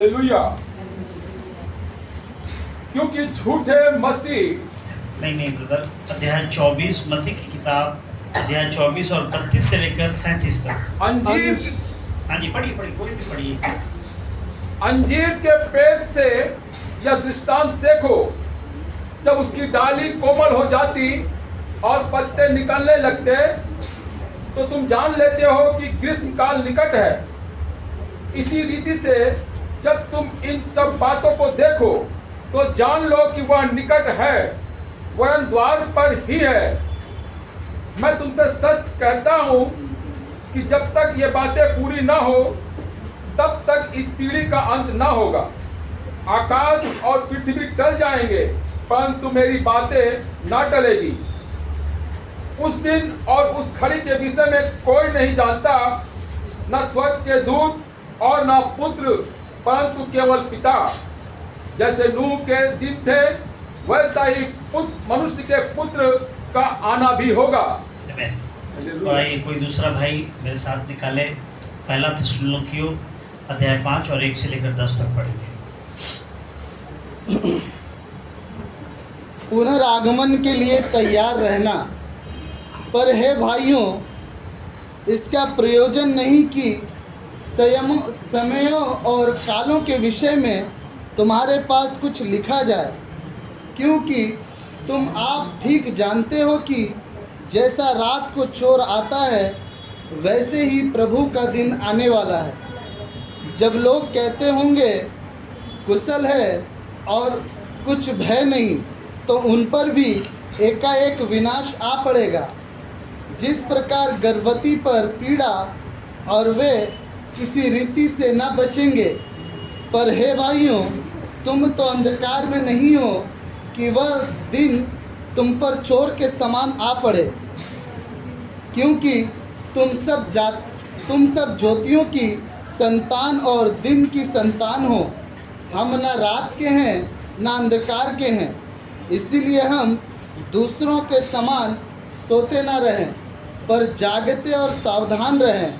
Hallelujah. क्योंकि झूठे मसीह नहीं ब्रदर, अध्याय 24 मत्ती की किताब अध्याय 24 और 32 से लेकर 37 तक। अंजीर हाँ जी, पढ़िए कोई भी पढ़िए। अंजीर के पेड़ से यह दृष्टांत देखो, जब उसकी डाली कोमल हो जाती और पत्ते निकलने लगते तो तुम जान लेते हो कि ग्रीष्म काल निकट है। इसी रीति से जब तुम इन सब बातों को देखो तो जान लो कि वह निकट है, वरन द्वार पर ही है। मैं तुमसे सच कहता हूँ कि जब तक ये बातें पूरी ना हो तब तक इस पीढ़ी का अंत ना होगा। आकाश और पृथ्वी टल जाएंगे परंतु मेरी बातें ना टलेगी। उस दिन और उस घड़ी के विषय में कोई नहीं जानता, न स्वर्ग के दूत और न पुत्र, परंतु केवल पिता। जैसे नूह के दिन थे वैसा ही मनुष्य के पुत्र का आना भी होगा। तो आइए कोई दूसरा भाई मेरे साथ निकाले, पहला थिस्सलुनीकियों अध्याय 5 और 1 से लेकर 10 तक पढ़ेंगे। पुनरागमन के लिए तैयार रहना। पर हे भाइयों, इसका प्रयोजन नहीं कि समयों और कालों के विषय में तुम्हारे पास कुछ लिखा जाए, क्योंकि तुम आप ठीक जानते हो कि जैसा रात को चोर आता है वैसे ही प्रभु का दिन आने वाला है। जब लोग कहते होंगे कुशल है और कुछ भय नहीं, तो उन पर भी एकाएक विनाश आ पड़ेगा। जिस प्रकार गर्भवती पर पीड़ा और वे किसी रीति से न बचेंगे। पर हे भाइयों, तुम तो अंधकार में नहीं हो कि वह दिन तुम पर चोर के समान आ पड़े, क्योंकि तुम सब ज्योतियों की संतान और दिन की संतान हो। हम न रात के हैं न अंधकार के हैं, इसीलिए हम दूसरों के समान सोते न रहें, पर जागते और सावधान रहें।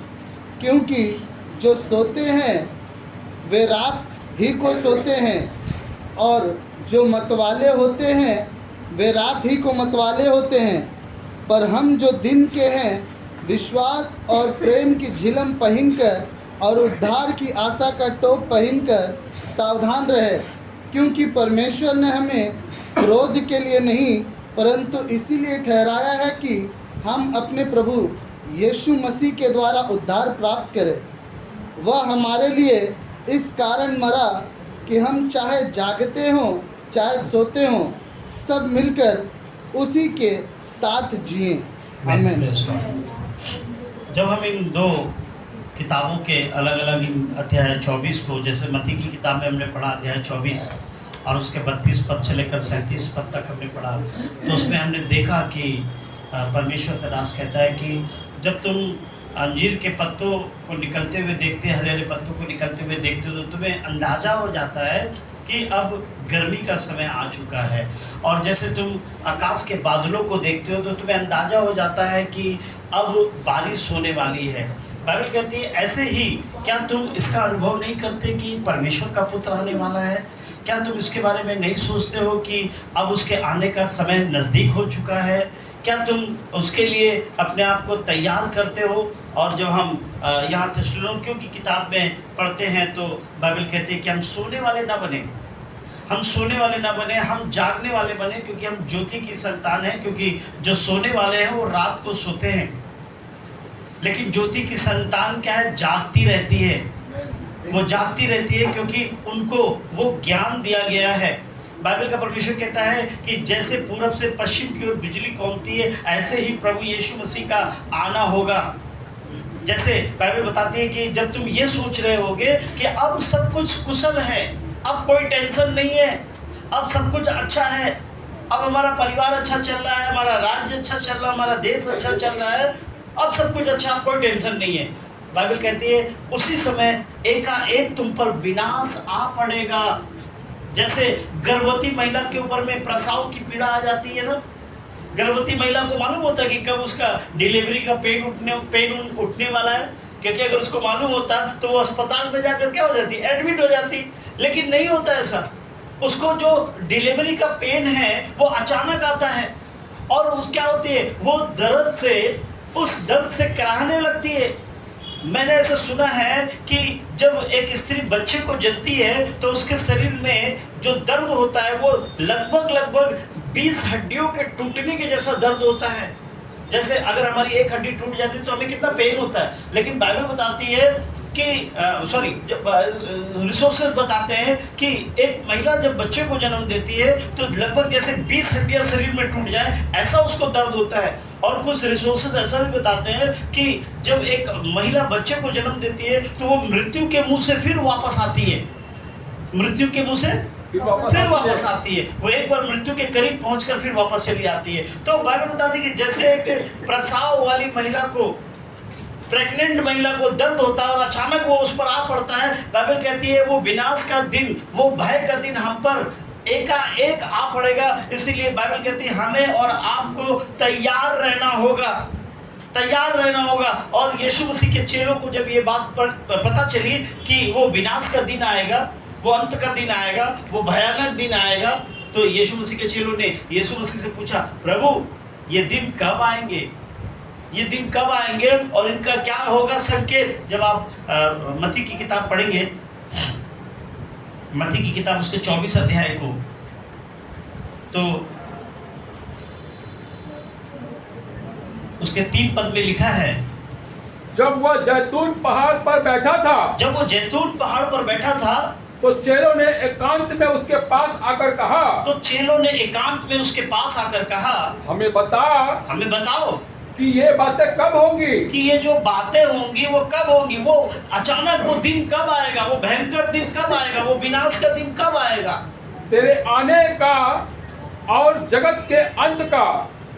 क्योंकि जो सोते हैं वे रात ही को सोते हैं, और जो मतवाले होते हैं वे रात ही को मतवाले होते हैं। पर हम जो दिन के हैं विश्वास और प्रेम की झिलम पहनकर और उद्धार की आशा का टोप पहनकर सावधान रहे। क्योंकि परमेश्वर ने हमें क्रोध के लिए नहीं परंतु इसीलिए ठहराया है कि हम अपने प्रभु यीशु मसीह के द्वारा उद्धार प्राप्त करें। वह हमारे लिए इस कारण मरा कि हम चाहे जागते हों चाहे सोते हों, सब मिलकर उसी के साथ जिएं। आमीन। जब हम इन दो किताबों के अलग अलग अध्याय 24 को, जैसे मत्ती की किताब में हमने पढ़ा अध्याय 24 और उसके 32 पद से लेकर 37 पद तक हमने पढ़ा, तो उसमें हमने देखा कि परमेश्वर का दास कहता है कि जब तुम अंजीर के पत्तों को निकलते हुए देखते, हरे हरे पत्तों को निकलते हुए देखते हो, तो तुम्हें अंदाज़ा हो जाता है कि अब गर्मी का समय आ चुका है। और जैसे तुम आकाश के बादलों को देखते हो तो तुम्हें अंदाज़ा हो जाता है कि अब बारिश होने वाली है। बाइबल कहती है ऐसे ही क्या तुम इसका अनुभव नहीं करते कि परमेश्वर का पुत्र आने वाला है? क्या तुम इसके बारे में नहीं सोचते हो कि अब उसके आने का समय नज़दीक हो चुका है? क्या तुम उसके लिए अपने आप को तैयार करते हो? और जब हम यहाँ थिस्सलुनीकियों की किताब में पढ़ते हैं तो बाइबल कहती है कि हम सोने वाले ना बने, हम सोने वाले ना बने, हम जागने वाले बने, क्योंकि हम ज्योति की संतान हैं। क्योंकि जो सोने वाले हैं वो रात को सोते हैं, लेकिन ज्योति की संतान क्या है? जागती रहती है। वो जागती रहती है क्योंकि उनको वो ज्ञान दिया गया है। बाइबल का परमेश्वर कहता है कि जैसे पूरब से पश्चिम की ओर बिजली कौंधती है, ऐसे ही प्रभु यीशु मसीह का आना होगा। जैसे बाइबल बताती है कि जब तुम ये सोच रहे होगे कि अब सब कुछ कुशल है, अब कोई टेंशन नहीं है, अब सब कुछ अच्छा है, अब हमारा परिवार अच्छा चल रहा है, हमारा राज्य अच्छा चल रहा है, हमारा देश अच्छा चल रहा है, अब सब कुछ अच्छा, कोई टेंशन नहीं है। बाइबल कहती है उसी समय एकाएक तुम पर विनाश आ पड़ेगा। जैसे गर्भवती महिला के ऊपर में प्रसव की पीड़ा आ जाती है ना, गर्भवती महिला को मालूम होता है कि कब उसका डिलीवरी का पेन उठने वाला है। क्योंकि अगर उसको मालूम होता तो वो अस्पताल में जाकर क्या हो जाती, एडमिट हो जाती। लेकिन नहीं होता ऐसा। उसको जो डिलीवरी का पेन है वो अचानक आता है और उस क्या होती है, वो दर्द से, उस दर्द से कराहने लगती है। मैंने ऐसा सुना है कि जब एक स्त्री बच्चे को जनती है तो उसके शरीर में जो दर्द होता है वो लगभग 20 हड्डियों के टूटने के जैसा दर्द होता है। जैसे अगर हमारी एक हड्डी टूट जाती है तो हमें कितना पेन होता है, लेकिन बाइबल बताती है कि रिसोर्सेज बताते हैं कि एक महिला जब बच्चे को जन्म देती है तो लगभग जैसे 20 हड्डियां शरीर में टूट जाए ऐसा उसको दर्द होता है। और कुछ रिसोर्सेज ऐसा भी बताते हैं कि जब एक महिला बच्चे को जन्म देती है तो वो मृत्यु के मुंह से फिर वापस आती है, मृत्यु के मुंह से फिर वापस आती है। वो एक बार मृत्यु के करीब पहुंचकर फिर वापस चली आती है। तो बाइबल बताती है कि जैसे एक प्रसव वाली महिला को, प्रेग्नेंट महिला को दर्द होता है और अचानक वो उस पर आ पड़ता है, बाइबल कहती है वो विनाश का दिन, वो भय का दिन हम पर एकाएक आ पड़ेगा। इसीलिए बाइबल कहती है हमें और आपको तैयार रहना होगा, तैयार रहना होगा। और यीशु मसीह के चेलों को जब ये बात पता चली कि वो विनाश का दिन आएगा, वो अंत का दिन आएगा, वो भयानक दिन आएगा, तो यीशु मसीह के चेलों ने यीशु मसीह से पूछा, प्रभु ये दिन कब आएंगे, ये दिन कब आएंगे और इनका क्या होगा संकेत। जब आप मत्ती की किताब पढ़ेंगे, मत्ती की किताब उसके 24 अध्याय को, तो उसके 3 पद में लिखा है, जब वह जैतून पहाड़ पर बैठा था, जब वो जैतून पहाड़ पर बैठा था तो चेलों ने एकांत में उसके पास आकर कहा, तो चेलों ने एकांत में उसके पास आकर कहा, हमें बताओ कि ये बातें कब होंगी, कि ये जो बातें होंगी वो कब होंगी, वो अचानक वो दिन कब आएगा, वो भयंकर दिन कब आएगा, वो विनाश का दिन कब आएगा, तेरे आने का और जगत के अंत का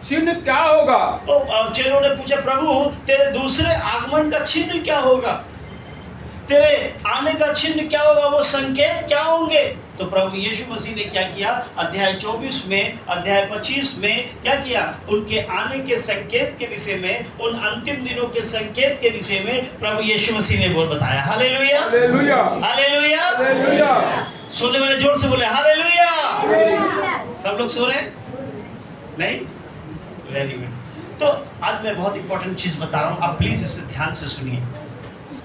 चिन्ह क्या होगा। तो चेलों ने पूछा, प्रभु तेरे दूसरे आगमन का चिन्ह क्या होगा, तेरे आने का चिन्ह क्या होगा, वो संकेत क्या होंगे। तो प्रभु यीशु मसीह ने क्या किया, अध्याय 24 में, अध्याय 25 में क्या किया, उनके आने के संकेत के विषय में, उन अंतिम दिनों के संकेत के विषय में प्रभु यीशु मसीह ने बोल बताया। Hallelujah, hallelujah, hallelujah, hallelujah. सुनने वाले जोर से बोले हालेलुया। सब लोग सो रहे नहीं? Very good. तो आज मैं बहुत इंपॉर्टेंट चीज बता रहा हूँ, आप प्लीज इसे ध्यान से सुनिए,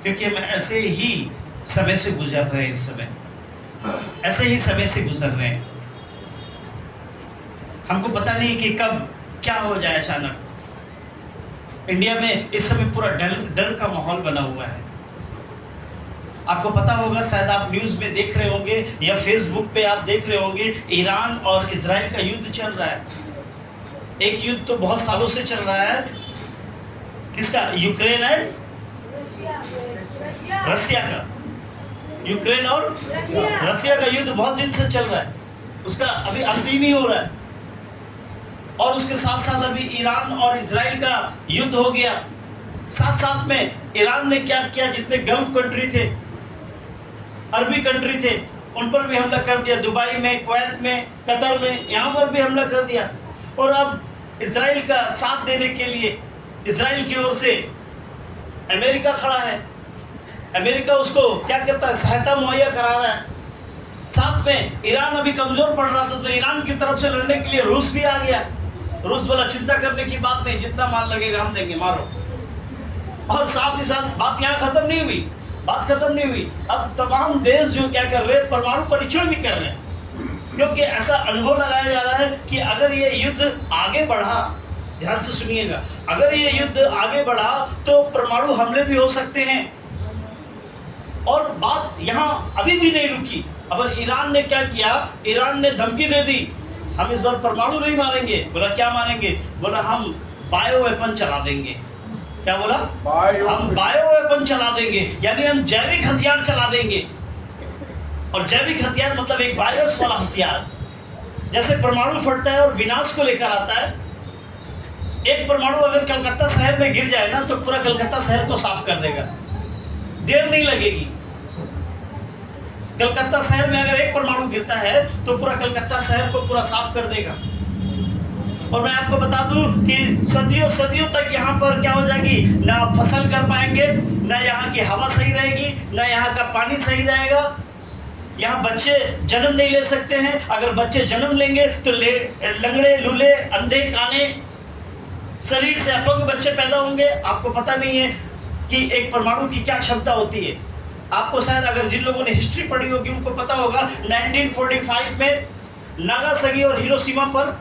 क्योंकि हम ऐसे ही समय से गुजर रहे हैं, इस समय ऐसे ही समय से गुजर रहे हैं। हमको पता नहीं कि कब क्या हो जाए। अचानक इंडिया में इस समय पूरा डर का माहौल बना हुआ है। आपको पता होगा, शायद आप न्यूज़ में देख रहे होंगे या फेसबुक पे आप देख रहे होंगे, ईरान और इजराइल का युद्ध चल रहा है। एक युद्ध तो बहुत सालों से चल रहा है, किसका, यूक्रेन एंड रसिया का। यूक्रेन और रसिया का युद्ध बहुत दिन से चल रहा है, उसका अभी अंत ही नहीं हो रहा है। और उसके साथ साथ अभी ईरान और इजराइल का युद्ध हो गया। साथ साथ में ईरान ने क्या किया, जितने गल्फ कंट्री थे, अरबी कंट्री थे, उन पर भी हमला कर दिया। दुबई में, कुवैत में, कतर में, यहाँ पर भी हमला कर दिया। और अब इजराइल का साथ देने के लिए इजराइल की ओर से अमेरिका खड़ा है। अमेरिका उसको क्या कहता है, सहायता मुहैया करा रहा है। साथ में ईरान अभी कमजोर पड़ रहा था, तो ईरान की तरफ से लड़ने के लिए रूस भी आ गया। रूस बोला चिंता करने की बात नहीं, जितना माल लगेगा हम देंगे, मारो। और साथ ही साथ बात यहाँ खत्म नहीं हुई, बात खत्म नहीं हुई। अब तमाम देश जो क्या कर रहे हैं, परमाणु परीक्षण भी कर रहे हैं, क्योंकि ऐसा अनुभव लगाया जा रहा है कि अगर ये युद्ध आगे बढ़ा, ध्यान से सुनिएगा, अगर ये युद्ध आगे बढ़ा तो परमाणु हमले भी हो सकते हैं। और बात यहाँ अभी भी नहीं रुकी। अब ईरान ने क्या किया, ईरान ने धमकी दे दी, हम इस बार परमाणु नहीं मारेंगे। बोला क्या मारेंगे, बोला हम बायो वेपन चला देंगे। क्या बोला, हम बायो वेपन चला देंगे, यानी हम जैविक हथियार चला देंगे। और जैविक हथियार मतलब एक वायरस वाला हथियार, जैसे परमाणु फटता है और विनाश को लेकर आता है। एक परमाणु अगर कलकत्ता शहर में गिर जाए ना, तो पूरा कलकत्ता शहर को साफ कर देगा, देर नहीं लगेगी। कलकत्ता शहर में अगर एक परमाणु गिरता है तो पूरा कलकत्ता शहर को पूरा साफ कर देगा। और मैं आपको बता दूं कि सदियों सदियों तक यहाँ पर क्या हो जाएगी, ना आप फसल कर पाएंगे, ना यहाँ की हवा सही रहेगी, ना यहाँ का पानी सही रहेगा। यहाँ बच्चे जन्म नहीं ले सकते हैं। अगर बच्चे जन्म लेंगे तो लंगड़े, लूले, अंधे, काने, शरीर से अपंग बच्चे पैदा होंगे। आपको पता नहीं है कि एक परमाणु की क्या क्षमता होती है। आपको शायद, अगर जिन लोगों ने हिस्ट्री पढ़ी होगी उनको पता होगा, 1945 में नागासाकी और हिरोशिमा पर,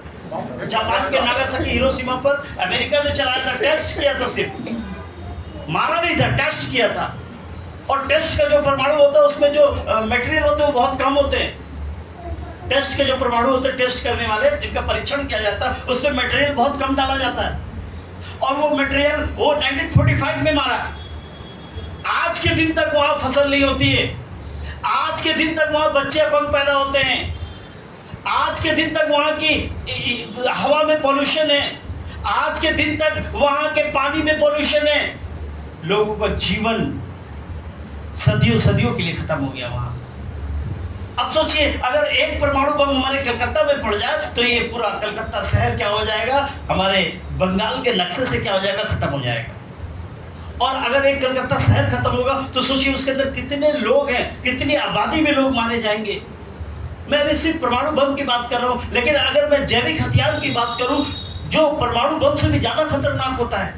जापान के नागासाकी हिरोशिमा पर अमेरिका ने चलाया था, टेस्ट किया था, सिर्फ मारा नहीं था, टेस्ट किया था। और टेस्ट का जो परमाणु होता है उसमें जो मटेरियल होते हैं वो बहुत कम होते हैं। टेस्ट के जो परमाणु होते हैं, टेस्ट करने वाले जिनका परीक्षण किया जाता है, उसमें मटेरियल बहुत कम डाला जाता है। और वो मटेरियल वो 1945 में मारा। आज के दिन तक वहां फसल नहीं होती है। आज के दिन तक वहां बच्चे अपंग पैदा होते हैं। आज के दिन तक वहां की हवा में पॉल्यूशन है। आज के दिन तक वहां के पानी में पॉल्यूशन है। लोगों का जीवन सदियों सदियों के लिए खत्म हो गया वहां। अब सोचिए, अगर एक परमाणु बम हमारे कलकत्ता में पड़ जाए तो ये पूरा कलकत्ता शहर क्या हो जाएगा, हमारे बंगाल के नक्शे से क्या हो जाएगा, खत्म हो जाएगा। और अगर एक कलकत्ता शहर खत्म होगा तो सोचिए उसके अंदर कितने लोग हैं, कितनी आबादी में लोग मारे जाएंगे। मैं अभी सिर्फ परमाणु बम की बात कर रहा हूं, लेकिन अगर मैं जैविक हथियार की बात करूं जो परमाणु बम से भी ज्यादा खतरनाक होता है,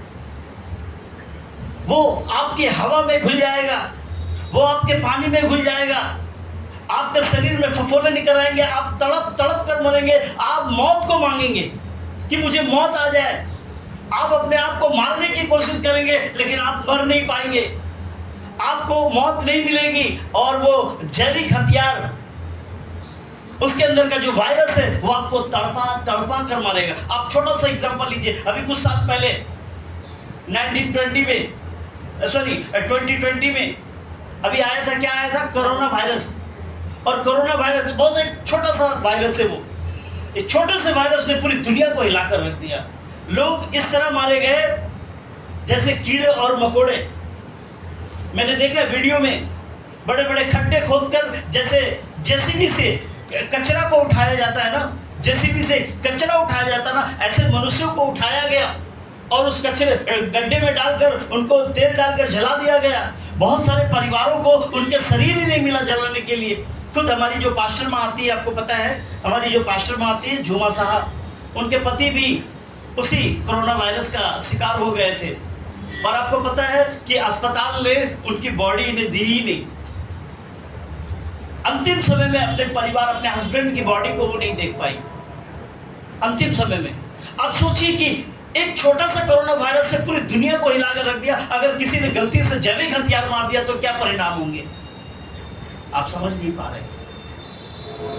वो आपकी हवा में घुल जाएगा, वो आपके पानी में घुल जाएगा, आपके शरीर में फफोले निकल आएंगे, आप तड़प तड़प कर मरेंगे, आप मौत को मांगेंगे कि मुझे मौत आ जाए। आप अपने आप को मारने की कोशिश करेंगे लेकिन आप मर नहीं पाएंगे, आपको मौत नहीं मिलेगी। और वो जैविक हथियार, उसके अंदर का जो वायरस है वो आपको तड़पा तड़पा कर मारेगा। आप छोटा सा एग्जांपल लीजिए, अभी कुछ साल पहले 2020 में अभी आया था, क्या आया था, कोरोना वायरस। और कोरोना वायरस बहुत एक छोटा सा वायरस है, वो एक छोटे से वायरस ने पूरी दुनिया को हिलाकर रख दिया। लोग इस तरह मारे गए जैसे कीड़े और मकोड़े। मैंने देखा वीडियो में, बड़े बड़े खड्डे खोदकर, जैसे जेसीबी से कचरा को उठाया जाता है ना, जेसीबी से कचरा उठाया जाता है ना, ऐसे मनुष्यों को उठाया गया और उस कचरे गड्ढे में डालकर उनको तेल डालकर जला दिया गया। बहुत सारे परिवारों को उनके शरीर ही नहीं मिला जलाने के लिए। खुद हमारी जो पास्टर माँ आती है, आपको पता है, हमारी जो पास्टर माँ आती है झूमा साहब, उनके पति भी उसी कोरोना वायरस का शिकार हो गए थे। और आपको पता है कि अस्पताल ने उनकी बॉडी इन्हें दी ही नहीं। अंतिम समय में अपने परिवार, अपने हस्बैंड की बॉडी को वो नहीं देख पाई अंतिम समय में। आप सोचिए कि एक छोटा सा कोरोना वायरस से पूरी दुनिया को हिलाकर रख दिया। अगर किसी ने गलती से जैविक हथियार मार दिया तो क्या परिणाम होंगे, आप समझ नहीं पा रहे।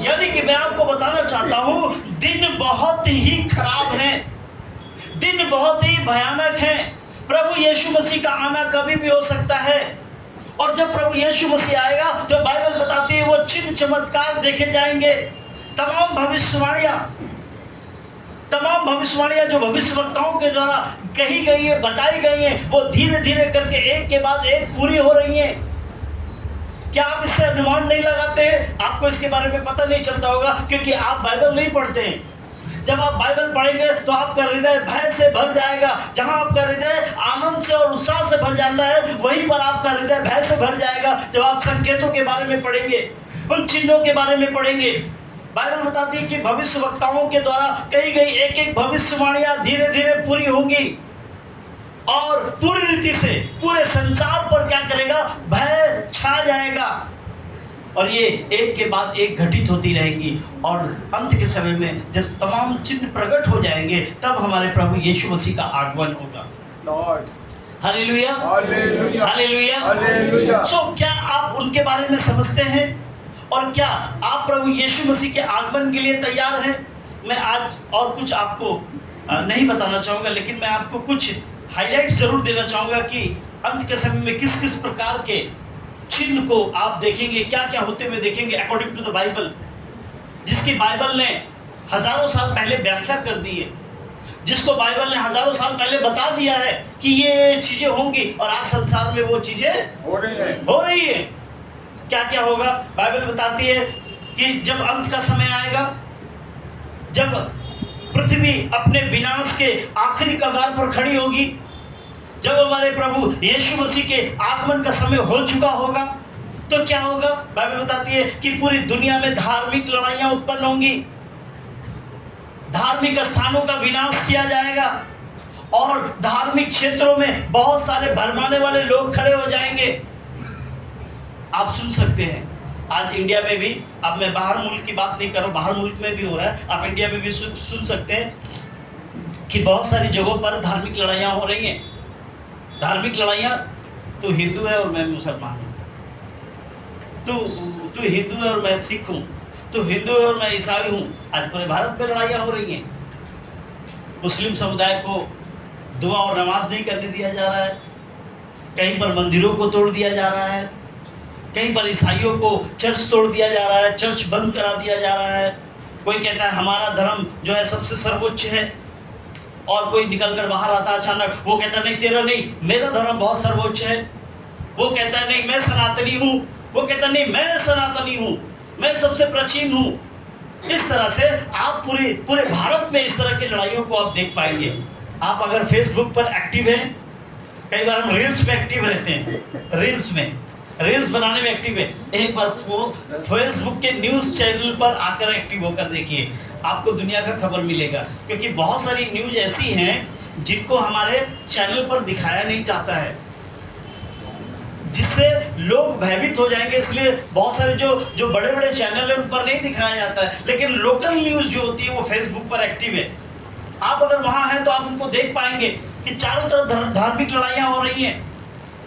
यानी कि मैं आपको बताना चाहता हूं, दिन बहुत ही खराब है, दिन बहुत ही भयानक है। प्रभु यीशु मसीह का आना कभी भी हो सकता है। और जब प्रभु यीशु मसीह आएगा तो बाइबल बताती है वो चिन्ह चमत्कार देखे जाएंगे। तमाम भविष्यवाणियां जो भविष्यवक्ताओं के द्वारा कही गई है, बताई गई हैं, वो धीरे धीरे करके एक के बाद एक पूरी हो रही हैं। क्या आप इससे अनुमान नहीं लगाते हैं? आपको इसके बारे में पता नहीं चलता होगा क्योंकि आप बाइबल नहीं पढ़ते हैं। जब आप बाइबल पढ़ेंगे तो आपका हृदय भय से भर जाएगा। जहां आपका हृदय आनंद से और उत्साह से भर जाता है, वहीं पर आपका हृदय भय से भर जाएगा जब आप संकेतों के बारे में पढ़ेंगे, उन चिन्हों के बारे में पढ़ेंगे। बाइबल बताती है कि भविष्यवक्ताओं के द्वारा कही गई एक एक भविष्यवाणियां धीरे धीरे पूरी होंगी और पूरी रीति से पूरे संसार पर क्या करेगा, भय छा जाएगा। और ये एक के बाद एक घटित होती रहेंगी। और अंत के समय में जब तमाम चिन्ह प्रकट हो जाएंगे तब हमारे प्रभु यीशु मसीह का आगमन होगा। Hallelujah, hallelujah, hallelujah. सो क्या आप उनके बारे में समझते हैं और क्या आप प्रभु यीशु मसीह के आगमन के लिए तैयार हैं? मैं आज और कुछ आपको नहीं बताना चाहूँगा, लेकिन मैं आपको कुछ हाईलाइट जरूर देना चाहूँगा कि अंत के समय में किस किस प्रकार के चिन्ह को आप देखेंगे, क्या क्या होते हुए देखेंगे अकॉर्डिंग टू द बाइबल, जिसकी बाइबल ने हजारों साल पहले व्याख्या कर दी है, जिसको बाइबल ने हजारों साल पहले बता दिया है कि ये चीजें होंगी और आज संसार में वो चीजें हो रही है। क्या क्या होगा? बाइबल बताती है कि जब अंत का समय आएगा, जब पृथ्वी अपने विनाश के आखिरी कगार पर खड़ी होगी, जब हमारे प्रभु यीशु मसीह के आगमन का समय हो चुका होगा, तो क्या होगा? बाइबल बताती है कि पूरी दुनिया में धार्मिक लड़ाइयां उत्पन्न होंगी, धार्मिक स्थानों का विनाश किया जाएगा और धार्मिक क्षेत्रों में बहुत सारे भरमाने वाले लोग खड़े हो जाएंगे। आप सुन सकते हैं आज इंडिया में भी, अब मैं बाहर मुल्क की बात नहीं कर रहा हूं, बाहर मुल्क में भी हो रहा है, आप इंडिया में भी सुन सकते हैं कि बहुत सारी जगहों पर धार्मिक लड़ाइयां हो रही हैं। धार्मिक लड़ाइयां, तू हिंदू है और मैं मुसलमान हूं, तू हिंदू है और मैं सिख हूं, तू हिंदू है और मैं ईसाई हूं। आज पूरे भारत में लड़ाइयां हो रही हैं। मुस्लिम समुदाय को दुआ और नमाज नहीं करने दिया जा रहा है, कहीं पर मंदिरों को तोड़ दिया जा रहा है, कहीं पर ईसाइयों को चर्च तोड़ दिया जा रहा है, चर्च बंद करा दिया जा रहा है। कोई कहता है हमारा धर्म जो है सबसे सर्वोच्च है, और कोई निकल कर बाहर आता अचानक, वो कहता नहीं तेरा नहीं, मेरा धर्म बहुत सर्वोच्च है। वो कहता है नहीं मैं सनातनी हूँ, वो कहता नहीं मैं सनातनी हूँ, मैं सबसे प्राचीन हूँ। इस तरह से आप पूरे भारत में इस तरह की लड़ाइयों को आप देख पाएंगे। आप अगर फेसबुक पर एक्टिव हैं, कई बार हम रील्स में एक्टिव रहते हैं, रील्स बनाने में एक्टिव है, एक बार फेसबुक के न्यूज़ चैनल पर आकर एक्टिव होकर देखिए, आपको दुनिया का खबर मिलेगा। क्योंकि बहुत सारी न्यूज़ ऐसी हैं जिनको हमारे चैनल पर दिखाया नहीं जाता है, जिससे लोग भयभीत हो जाएंगे। इसलिए बहुत सारे जो बड़े बड़े चैनल हैं उन पर नहीं दिखाया जाता है, लेकिन लोकल न्यूज़ जो होती है वो फेसबुक पर एक्टिव है। आप अगर वहाँ हैं तो आप उनको देख पाएंगे कि चारों तरफ धार्मिक लड़ाइयाँ हो रही हैं,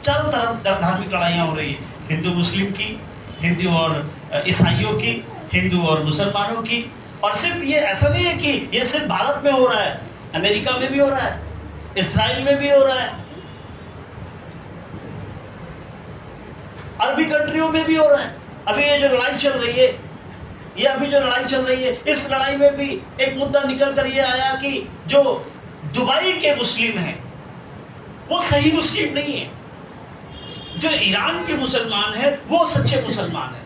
चारों तरफ धार्मिक लड़ाइयाँ हो रही है, हिंदू मुस्लिम की, हिंदू और ईसाइयों की, हिंदू और मुसलमानों की। और सिर्फ ये ऐसा नहीं है कि ये सिर्फ भारत में हो रहा है, अमेरिका में भी हो रहा है, इस्राइल में भी हो रहा है, अरबी कंट्रियों में भी हो रहा है। अभी ये जो लड़ाई चल रही है, इस लड़ाई में भी एक मुद्दा निकल कर ये आया कि जो दुबई के मुस्लिम हैं वो सही मुस्लिम नहीं है, जो ईरान के मुसलमान हैं वो सच्चे मुसलमान हैं।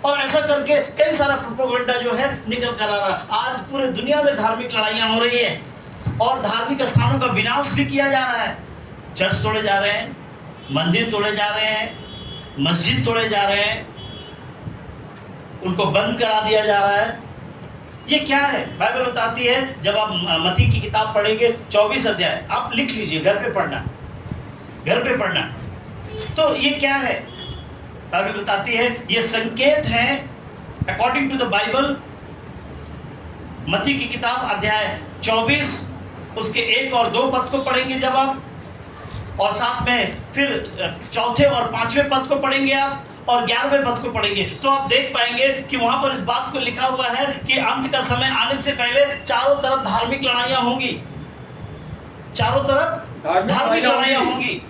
और ऐसा करके कई सारा प्रोपेगेंडा जो है निकल कर आ रहा। आज पूरे दुनिया में धार्मिक लड़ाइयाँ हो रही है और धार्मिक स्थानों का विनाश भी किया जा रहा है। चर्च तोड़े जा रहे हैं, मंदिर तोड़े जा रहे हैं, मस्जिद तोड़े जा रहे हैं, उनको बंद करा दिया जा रहा है। ये क्या है? बाइबल बताती है, जब आप मत्ती की किताब पढ़ेंगे 24 अध्याय, आप लिख लीजिए, घर पे पढ़ना। तो ये क्या है? बाइबल बताती है ये संकेत हैं अकॉर्डिंग टू द बाइबल। मत्ती की किताब अध्याय 24 उसके 1 और 2 पद को पढ़ेंगे जब आप, और साथ में फिर चौथे और 5वें पद को पढ़ेंगे आप, और 11वें पद को पढ़ेंगे, तो आप देख पाएंगे कि वहां पर इस बात को लिखा हुआ है कि अंत का समय आने से पहले चारों तरफ धार्मिक लड़ाइयां होंगी, चारों तरफ धार्मिक लड़ाइयां होंगी।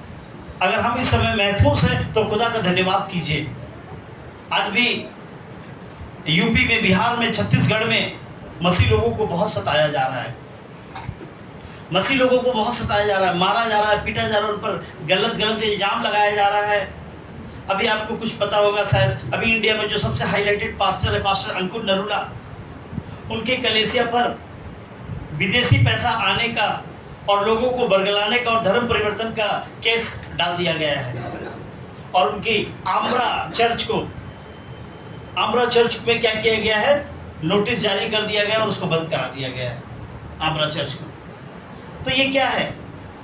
अगर हम इस समय महफूज हैं तो खुदा का धन्यवाद कीजिए। आज भी यूपी में, बिहार में, छत्तीसगढ़ में मसीह लोगों को बहुत सताया जा रहा है, मसीह लोगों को बहुत सताया जा रहा है, मारा जा रहा है, पीटा जा रहा है, उन पर गलत इल्जाम लगाया जा रहा है। अभी आपको कुछ पता होगा शायद, अभी इंडिया में जो सबसे हाईलाइटेड पास्टर है, पास्टर अंकुर नरूला, उनके कलीसिया पर विदेशी पैसा आने का और लोगों को बरगलाने का और धर्म परिवर्तन का केस डाल दिया गया है। और उनकी आम्रा चर्च में क्या किया गया है? नोटिस जारी कर दिया गया और उसको बंद करा दिया गया है, आम्रा चर्च को। तो ये क्या है?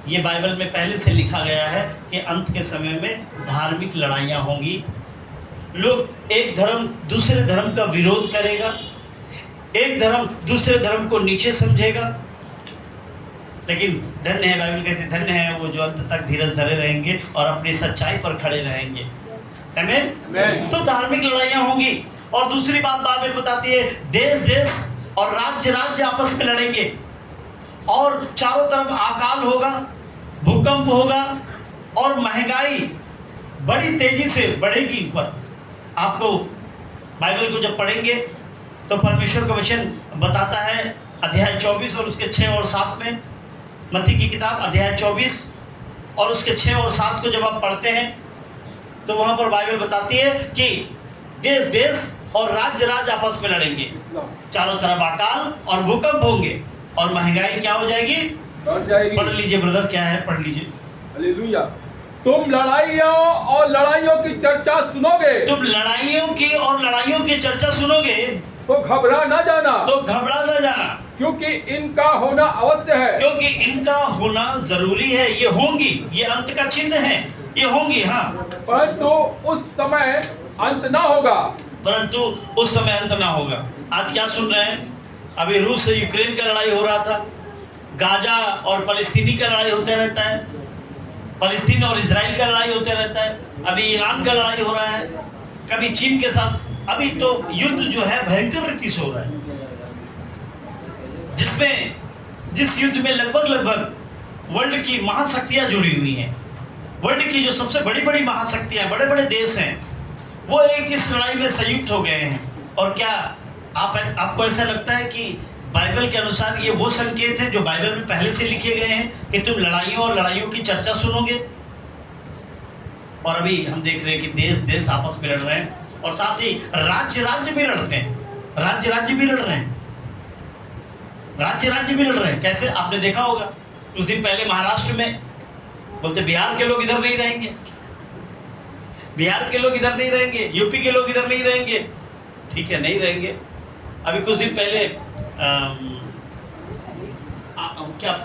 ये बाइबल में पहले से लिखा गया है कि अंत के समय में धार्मिक लड़ाइयाँ होंगी। लोग एक धर्म दूसरे धर्म का विरोध करेगा, एक धर्म दूसरे धर्म को नीचे समझेगा। लेकिन धन्य है, बाइबल कहती है धन्य है वो जो अंत तक धीरज धरे रहेंगे और अपनी सच्चाई पर खड़े रहेंगे। आमीन। तो धार्मिक लड़ाइयाँ होंगी। और दूसरी बात बाइबल बताती है, देश और राज्य आपस में लड़ेंगे और चारों तरफ अकाल होगा, भूकंप होगा और महंगाई बड़ी तेजी से बढ़ेगी ऊपर। आपको बाइबल को जब पढ़ेंगे तो परमेश्वर का वचन बताता है, अध्याय 24 और उसके 6 और 7 में, मत्ती की किताब अध्याय 24 और उसके 6 और 7 को जब आप पढ़ते हैं तो वहाँ पर बाइबल बताती है कि देश देश और राज्य राज्य आपस में लड़ेंगे, इस्लाम चारों तरफ अकाल और भूकंप होंगे और महंगाई क्या हो जाएगी? बढ़ जाएगी। पढ़ लीजिए ब्रदर, क्या है, पढ़ लीजिए। हालेलुया। तुम लड़ाइयों और लड़ाइयों की चर्चा सुनोगे तुम लड़ाइयों की और लड़ाइयों की चर्चा सुनोगे तो घबरा ना जाना, तो घबरा न जाना, क्योंकि इनका होना अवश्य है। क्योंकि इनका होना जरूरी है। ये होंगी, ये अंत का चिन्ह है, ये होंगी, हाँ, परंतु उस समय अंत ना होगा। परंतु उस समय अंत ना होगा। आज क्या सुन रहे हैं? अभी रूस से यूक्रेन का लड़ाई हो रहा था, गाजा और फलस्तीनी का लड़ाई होते रहता है, फलस्तीन और इजराइल का लड़ाई होते रहता है, अभी ईरान का लड़ाई हो रहा है, कभी चीन के साथ। अभी तो युद्ध जो है भयंकर रीति से हो रहा है, जिस युद्ध में लगभग वर्ल्ड की महाशक्तियां जुड़ी हुई हैं। वर्ल्ड की जो सबसे बड़ी बड़ी महाशक्तियां, बड़े बड़े देश हैं, वो एक इस लड़ाई में संयुक्त हो गए हैं। और क्या आपको ऐसा लगता है कि बाइबल के अनुसार ये वो संकेत है जो बाइबल में पहले से लिखे गए हैं कि तुम लड़ाइयों और लड़ाइयों की चर्चा सुनोगे? और अभी हम देख रहे हैं कि देश देश आपस में लड़ रहे हैं और साथ ही राज्य राज्य भी लड़ते हैं, राज्य राज्य भी लड़ रहे हैं, राज्य राज्य भी लड़ रहे हैं। कैसे? आपने देखा होगा कुछ दिन पहले महाराष्ट्र में बोलते बिहार के लोग इधर नहीं रहेंगे, बिहार के लोग इधर नहीं रहेंगे, यूपी के लोग इधर नहीं रहेंगे। ठीक है, नहीं रहेंगे। अभी कुछ दिन पहले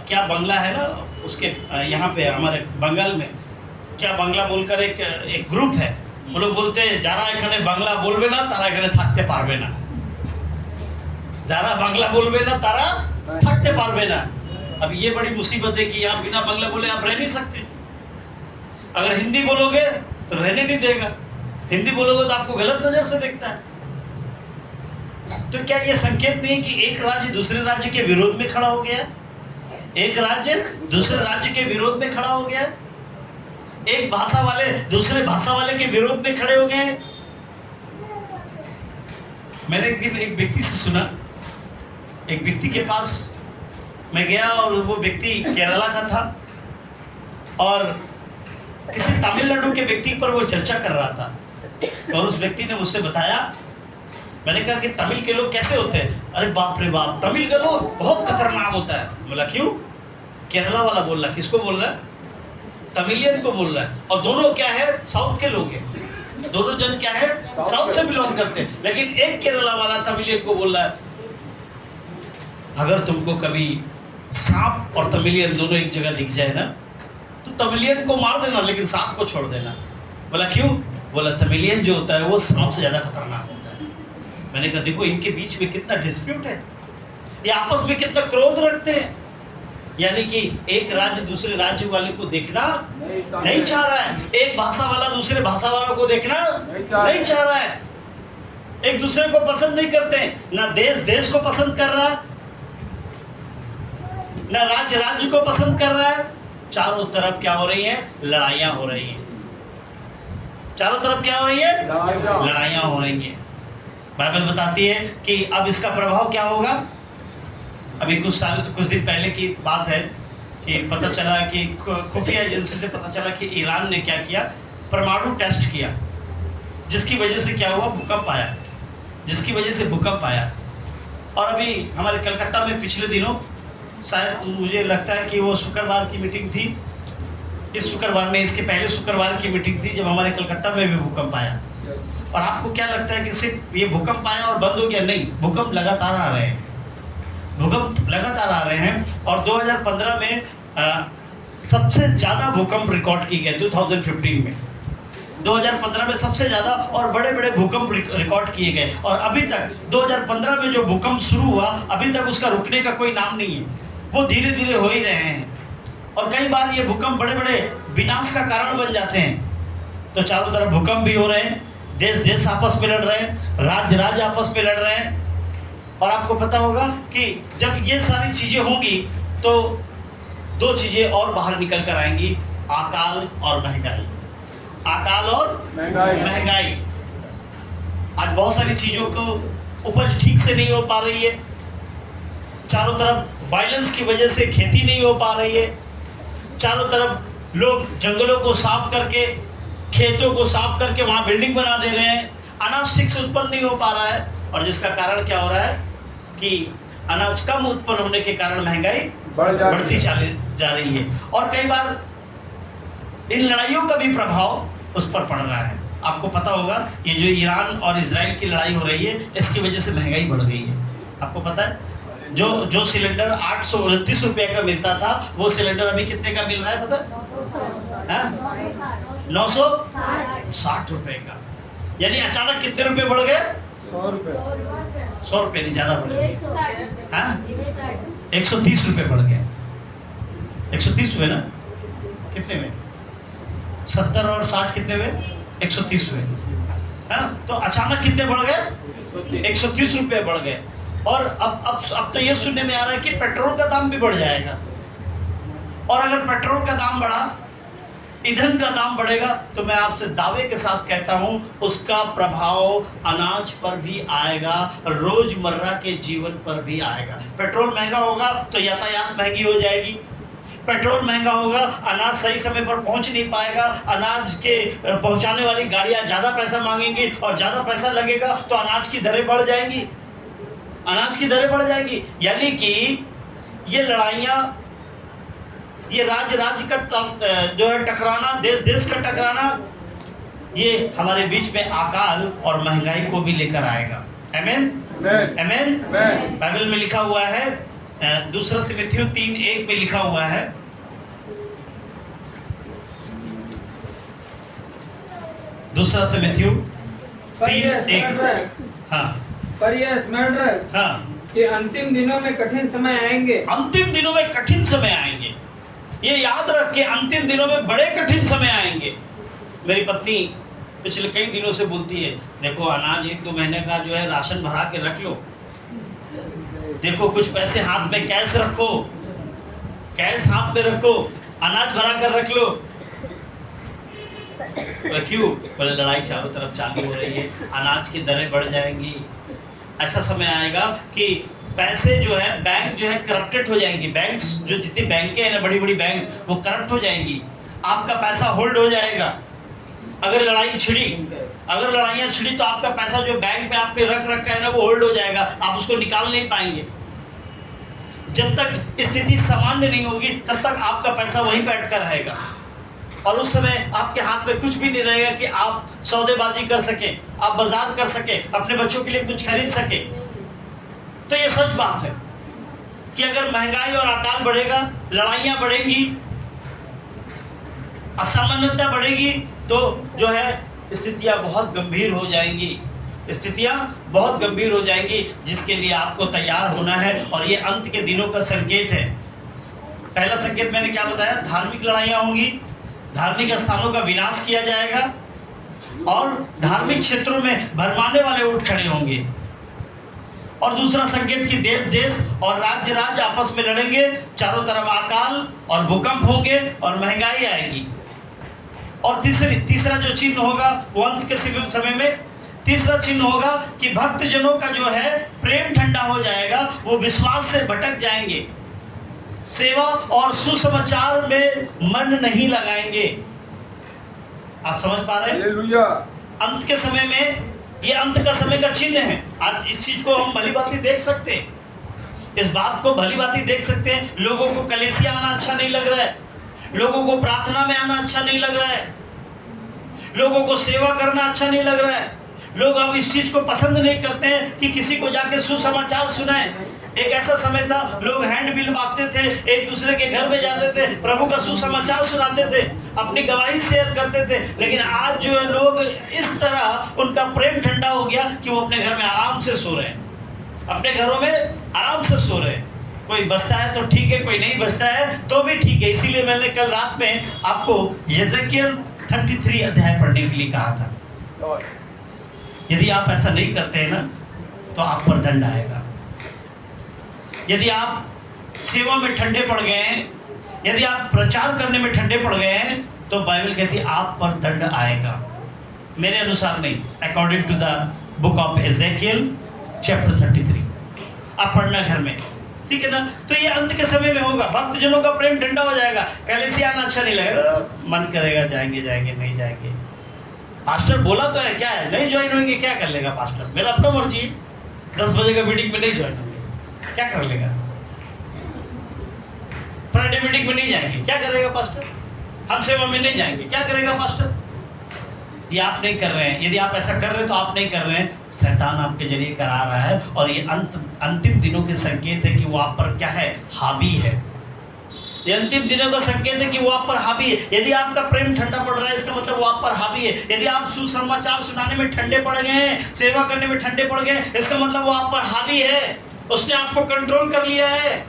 क्या बंगला है ना, उसके यहाँ पे हमारे बंगाल में क्या बंगला बोलकर एक ग्रुप है, वो लोग बोलते हैं যারা এখানে বাংলা বলবে না তারা এখানে থাকতে পারবে না, যারা বাংলা বলবে না তারা থাকতে পারবে না। अब ये बड़ी मुसीबत है कि आप बिना बांग्ला बोले आप रह नहीं सकते। अगर हिंदी बोलोगे तो रहने नहीं देगा, हिंदी बोलोगे तो आपको गलत नजर से देखता है। तो क्या ये संकेत नहीं कि एक राज्य दूसरे राज्य के विरोध में खड़ा हो गया? एक राज्य दूसरे राज्य के विरोध में खड़ा हो गया, एक भाषा वाले दूसरे भाषा वाले के विरोध में खड़े हो गए। मैंने एक दिन एक व्यक्ति से सुना, एक व्यक्ति के पास मैं गया और वो व्यक्ति केरला का था और किसी तमिलनाडु के व्यक्ति पर वो चर्चा कर रहा था। और उस व्यक्ति ने मुझसे बताया, मैंने कहा कि तमिल के लोग कैसे होते हैं? अरे बाप रे बाप, तमिल का लोग बहुत खतरनाक होता है। बोला क्यों? केरला वाला बोल रहा है। किसको बोल रहा है? तमिलियन को बोल रहा है। और दोनों क्या है? साउथ के लोग हैं, दोनों जन क्या है? साउथ से बिलोंग करते हैं। लेकिन एक केरला वाला तमिलियन को बोल रहा है, अगर तुमको कभी सांप और तमिलियन दोनों एक जगह दिख जाए ना तो तमिलियन को मार देना लेकिन सांप को छोड़ देना। बोला क्यों? बोला तमिलियन जो होता है वो सांप से ज्यादा खतरनाक होता है। मैंने कहा देखो इनके बीच में कितना डिस्प्यूट है, ये आपस में कितना क्रोध रखते हैं। यानी कि एक राज्य दूसरे राज्य वाले को देखना नहीं चाह रहा है, एक भाषा वाला दूसरे भाषा वालों को देखना नहीं चाह रहा है, एक दूसरे को पसंद नहीं करते हैं। ना देश देश को पसंद कर रहा है, ना राज्य राज्य को पसंद कर रहा है। चारों तरफ क्या हो रही है? लड़ाइयां हो रही हैं। चारों तरफ क्या हो रही है? लड़ाइयां हो रही हैं। बाइबल बताती है कि अब इसका प्रभाव क्या होगा। अभी कुछ दिन पहले की बात है कि पता चला कि खुफिया एजेंसी से पता चला कि ईरान ने क्या किया, परमाणु टेस्ट किया, जिसकी वजह से क्या हुआ? भूकंप आया, जिसकी वजह से भूकंप आया। और अभी हमारे कलकत्ता में पिछले दिनों, शायद मुझे लगता है कि वो शुक्रवार की मीटिंग थी, इस शुक्रवार में, इसके पहले शुक्रवार की मीटिंग थी जब हमारे कलकत्ता में भी भूकंप आया। और आपको क्या लगता है कि सिर्फ ये भूकंप आया और बंद हो गया? नहीं, भूकंप लगातार आ रहे हैं, भूकंप लगातार आ रहे हैं। और 2015 में सबसे ज़्यादा भूकंप रिकॉर्ड किए गए। 2015 में 2015 में सबसे ज़्यादा और बड़े बड़े भूकंप रिकॉर्ड किए गए। और अभी तक 2015 में जो भूकंप शुरू हुआ, अभी तक उसका रुकने का कोई नाम नहीं है, वो धीरे धीरे हो ही रहे हैं। और कई बार ये भूकंप बड़े बड़े विनाश का कारण बन जाते हैं। तो चारों तरफ भूकंप भी हो रहे हैं, देश देश आपस में लड़ रहे हैं, राज्य राज्य आपस में लड़ रहे हैं। और आपको पता होगा कि जब ये सारी चीज़ें होंगी तो दो चीज़ें और बाहर निकल कर आएंगी, अकाल और महंगाई। अकाल और महंगाई। आज बहुत सारी चीज़ों को उपज ठीक से नहीं हो पा रही है, चारों तरफ वायलेंस की वजह से खेती नहीं हो पा रही है, चारों तरफ लोग जंगलों को साफ करके, खेतों को साफ करके वहाँ बिल्डिंग बना दे रहे हैं, अनाज ठीक से उत्पन्न नहीं हो पा रहा है, और जिसका कारण क्या हो रहा है कि अनाज कम उत्पन्न होने के कारण महंगाई बढ़ती जा रही है। और कई बार इन लड़ाइयों का भी प्रभाव उस पर पड़ रहा है। आपको पता होगा ये जो ईरान और इजराइल की लड़ाई हो रही है, इसकी वजह से महंगाई बढ़ गई है। आपको पता है जो सिलेंडर 829 रुपये का मिलता था, वो सिलेंडर अभी कितने का मिल रहा है पता है? 960 रुपये का। यानी अचानक कितने रुपए बढ़ गए? 100 रुपये। 100 रुपये नहीं, ज्यादा बढ़ गए। 130 रुपये बढ़ गए। 130 हुए ना? कितने में? 70 और 60 कितने हुए? 130 हुए, है ना? तो अचानक कितने बढ़ गए? 130 रुपये बढ़ गए। और अब तो ये सुनने में आ रहा है कि पेट्रोल का दाम भी बढ़ जाएगा। और अगर पेट्रोल का दाम बढ़ा, ईंधन का दाम बढ़ेगा, तो मैं आपसे दावे के साथ कहता हूं उसका प्रभाव अनाज पर भी आएगा, रोजमर्रा के जीवन पर भी आएगा। पेट्रोल महंगा होगा तो यातायात महंगी हो जाएगी। पेट्रोल महंगा होगा, अनाज सही समय पर पहुंच नहीं पाएगा, अनाज के पहुंचाने वाली गाड़ियां ज्यादा पैसा मांगेंगी, और ज्यादा पैसा लगेगा तो अनाज की दरें बढ़ जाएंगी। अनाज की दरें बढ़ जाएंगी। यानी कि ये लड़ाइयाँ, ये राज्य का जो है टकराना, देश का टकराना, ये हमारे बीच में अकाल और महंगाई को भी लेकर आएगा। आमीन, आमीन। बाइबल में लिखा हुआ है, 2 तिमोथेयु 3:1 में लिखा हुआ है, दूसरा तिमोथेयु 3:1। हाँ, पर यह स्मरण रख कि अंतिम दिनों में कठिन समय आएंगे। अंतिम दिनों में कठिन समय आएंगे। ये याद रख के अंतिम दिनों में बड़े कठिन समय आएंगे। मेरी पत्नी पिछले कई दिनों से बोलती है, देखो अनाज 1-2 महीने का जो है राशन भरा के रख लो, देखो कुछ पैसे हाथ में कैश रखो, कैश हाथ में रखो, अनाज भरा कर रख लो। क्यों? बोले लड़ाई चारों तरफ चालू हो रही है, अनाज की दरें बढ़ जाएंगी। ऐसा समय आएगा कि पैसे जो है, बैंक जो है करप्टेड हो जाएंगी। बैंक्स जो जितनी बैंकें हैं ना, बड़ी बड़ी बैंक, वो करप्ट हो जाएंगी। आपका पैसा होल्ड हो जाएगा। अगर लड़ाइयाँ छिड़ी तो आपका पैसा जो बैंक में आपने रख रखा है ना, वो होल्ड हो जाएगा, आप उसको निकाल नहीं पाएंगे। जब तक स्थिति सामान्य नहीं होगी, तब तक आपका पैसा वहीं पे अटका रहेगा, और उस समय आपके हाथ में कुछ भी नहीं रहेगा कि आप सौदेबाजी कर सके, आप बाजार कर सके, अपने बच्चों के लिए कुछ खरीद सके। तो ये सच बात है कि अगर महंगाई और अकाल बढ़ेगा, लड़ाइयाँ बढ़ेंगी, असामान्यता बढ़ेगी, तो जो है स्थितियाँ बहुत गंभीर हो जाएंगी। स्थितियाँ बहुत गंभीर हो जाएंगी, जिसके लिए आपको तैयार होना है। और ये अंत के दिनों का संकेत है। पहला संकेत मैंने क्या बताया? धार्मिक लड़ाइयाँ होंगी, धार्मिक स्थानों का विनाश किया जाएगा, और धार्मिक क्षेत्रों में भरमाने वाले उठ खड़े होंगे। और दूसरा संकेत कि देश और राज्य आपस में लड़ेंगे, चारों तरफ अकाल और भूकंप होंगे और महंगाई आएगी। और तीसरा जो चिन्ह होगा वो अंत के समय में तीसरा चिन्ह होगा कि भक्त जनों का जो है प्रेम ठंडा हो जाएगा, वो विश्वास से भटक जाएंगे, सेवा और सुसमाचार में मन नहीं लगाएंगे। आप समझ पा रहे हैं? हालेलुया। अंत के समय में, ये अंत का समय का चिन्ह है। आज इस चीज को हम भली भांति देख सकते हैं, इस बात को भली भांति देख सकते हैं। लोगों को कलीसिया आना अच्छा नहीं लग रहा है, लोगों को प्रार्थना में आना अच्छा नहीं लग रहा है, लोगों को सेवा करना अच्छा नहीं लग रहा है। लोग अब इस चीज को पसंद नहीं करते हैं कि किसी को जाके सुसमाचार सुनाए। एक ऐसा समय था, लोग हैंड बिल बांटते थे, एक दूसरे के घर में जाते थे, प्रभु का सुसमाचार सुनाते थे, अपनी गवाही शेयर करते थे। लेकिन आज जो है लोग इस तरह, उनका प्रेम ठंडा हो गया कि वो अपने घर में आराम से सो रहे हैं, अपने घरों में आराम से सो रहे हैं। कोई बसता है तो ठीक है, कोई नहीं बसता है तो भी ठीक है। इसीलिए मैंने कल रात में आपको यिर्मयाह 33 अध्याय पढ़ने के लिए कहा था। यदि आप ऐसा नहीं करते हैं ना, तो आप पर दंड आएगा। यदि आप सेवा में ठंडे पड़ गए हैं, यदि आप प्रचार करने में ठंडे पड़ गए हैं, तो बाइबल कहती है आप पर दंड आएगा। मेरे अनुसार नहीं, according to the book of Ezekiel chapter 33। आप पढ़ना घर में, ठीक है ना? तो ये अंत के समय में होगा। भक्त जनों का प्रेम ठंडा हो जाएगा, कलीसिया आना अच्छा नहीं लगेगा, मन करेगा जाएंगे नहीं जाएंगे। पास्टर बोला तो है, क्या है, नहीं ज्वाइन होंगे, क्या कर लेगा पास्टर, मेरा अपना मर्जी है, 10 बजे का मीटिंग में नहीं ज्वाइन होंगे, क्या कर लेगा, फ्राइडे मीटिंग में नहीं जाएंगे, क्या करेगा पास्टर, हम सेवा में नहीं जाएंगे, क्या करेगा पास्टर। ये आप नहीं कर रहे हैं। यदि आप ऐसा कर रहे हैं तो आप नहीं कर रहे हैं, शैतान आपके जरिए करा रहा है, और ये अंतिम दिनों के संकेत है कि वो आप पर क्या है, हावी है। ये अंतिम दिनों का संकेत है कि वो आप पर हावी है। यदि आपका प्रेम ठंडा पड़ रहा है, इसका मतलब वो आप पर हावी है। यदि आप सुसमाचार सुनाने में ठंडे पड़ गए हैं, सेवा करने में ठंडे पड़ गए, इसका मतलब वो आप पर हावी है। उसने आपको कंट्रोल कर लिया है,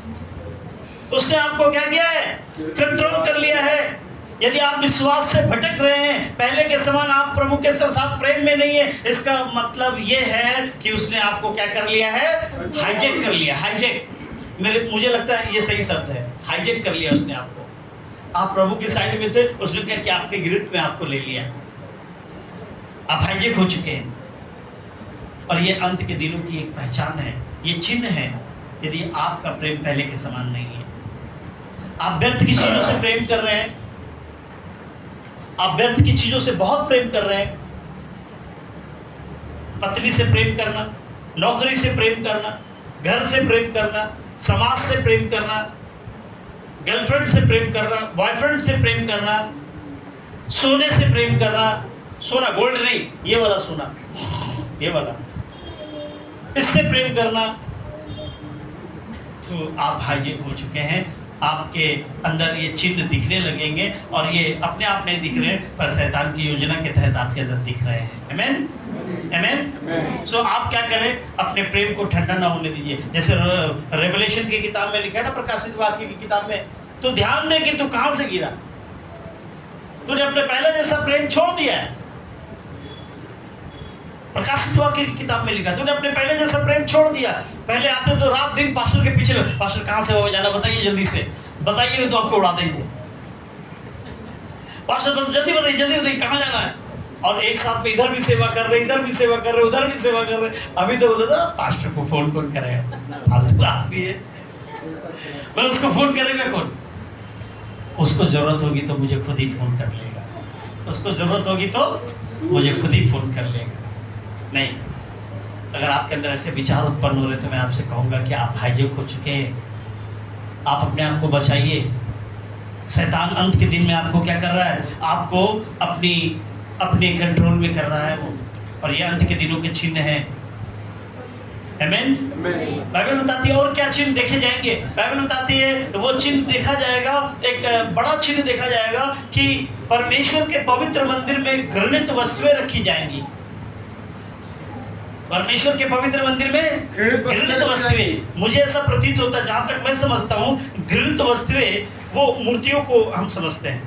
उसने आपको क्या किया है, कंट्रोल कर लिया है। यदि आप विश्वास से भटक रहे हैं, पहले के समान आप प्रभु के साथ प्रेम में नहीं है, इसका मतलब ये है कि उसने आपको क्या कर लिया है, हाईजैक कर लिया। हाईजैक, मुझे लगता है ये सही शब्द है, हाईजैक कर लिया उसने आपको। आप प्रभु की साइड में थे, उसने क्या कि आपके गिरफ्त में आपको ले लिया, आप हाईजैक हो चुके हैं। और ये अंत के दिनों की एक पहचान है, ये चिन्ह है। यदि आपका प्रेम पहले के समान नहीं है, आप व्यर्थ की चीजों से प्रेम कर रहे हैं, आप व्यर्थ की चीजों से बहुत प्रेम कर रहे हैं, पत्नी से प्रेम करना, नौकरी से प्रेम करना, घर से प्रेम करना, समाज से प्रेम करना, गर्लफ्रेंड से प्रेम करना, बॉयफ्रेंड से प्रेम करना, सोने से प्रेम करना, सोना गोल्ड नहीं, ये वाला सोना, ये वाला, इससे प्रेम करना, तो आप हाईजैक हो चुके हैं। आपके अंदर ये चिन्ह दिखने लगेंगे, और ये अपने आप नहीं दिख रहे, पर शैतान की योजना के तहत आपके अंदर दिख रहे हैं। आमेन, आमेन। सो आप क्या करें, अपने प्रेम को ठंडा ना होने दीजिए। जैसे रेवलेशन की किताब में लिखा है ना, प्रकाशित वाक्य की किताब में, तो ध्यान दे कि तू कहां से गिरा, तूने अपने पहले जैसा प्रेम छोड़ दिया है। प्रकाशित वाक्य की किताब में लिखा, तूने अपने पहले जैसा प्रेम छोड़ दिया। पहले आते तो रात दिन पास्टर के पीछे, पास्टर कहां से हो जाना, बताइए जल्दी से, बताइए नहीं तो आपको उड़ा देंगे, पास्टर जल्दी बताइए, जल्दी बताइए कहां जाना है। और एक साथ में इधर भी सेवा कर रहे, इधर भी सेवा कर रहे, उधर भी सेवा कर रहे। अभी तो बोलते था पास्टर को फोन कौन करेगा, फालतू आदमी है, मैं उसको फोन करेगा कौन, उसको जरूरत होगी तो मुझे खुद ही फोन कर लेगा, उसको जरूरत होगी तो मुझे खुद ही फोन कर लेगा। नहीं, अगर आपके अंदर ऐसे विचार उत्पन्न हो रहे तो मैं आपसे कहूंगा कि आप हाईजैक हो चुके हैं। आप अपने आप को बचाइए। शैतान अंत के दिन में आपको क्या कर रहा है, आपको अपने कंट्रोल में कर रहा है वो, और ये अंत के दिनों के चिन्ह हैं। आमेन। बाइबल बताती है और क्या चिन्ह देखे जाएंगे। बाइबल बताती है वो चिन्ह देखा जाएगा, एक बड़ा चिन्ह देखा जाएगा कि परमेश्वर के पवित्र मंदिर में घृणित वस्तुएं रखी जाएंगी। परमेश्वर के पवित्र मंदिर में घृणित वस्तुएं, मुझे ऐसा प्रतीत होता है, जहां तक मैं समझता हूँ, घृणित वस्तुएं वो मूर्तियों को हम समझते हैं,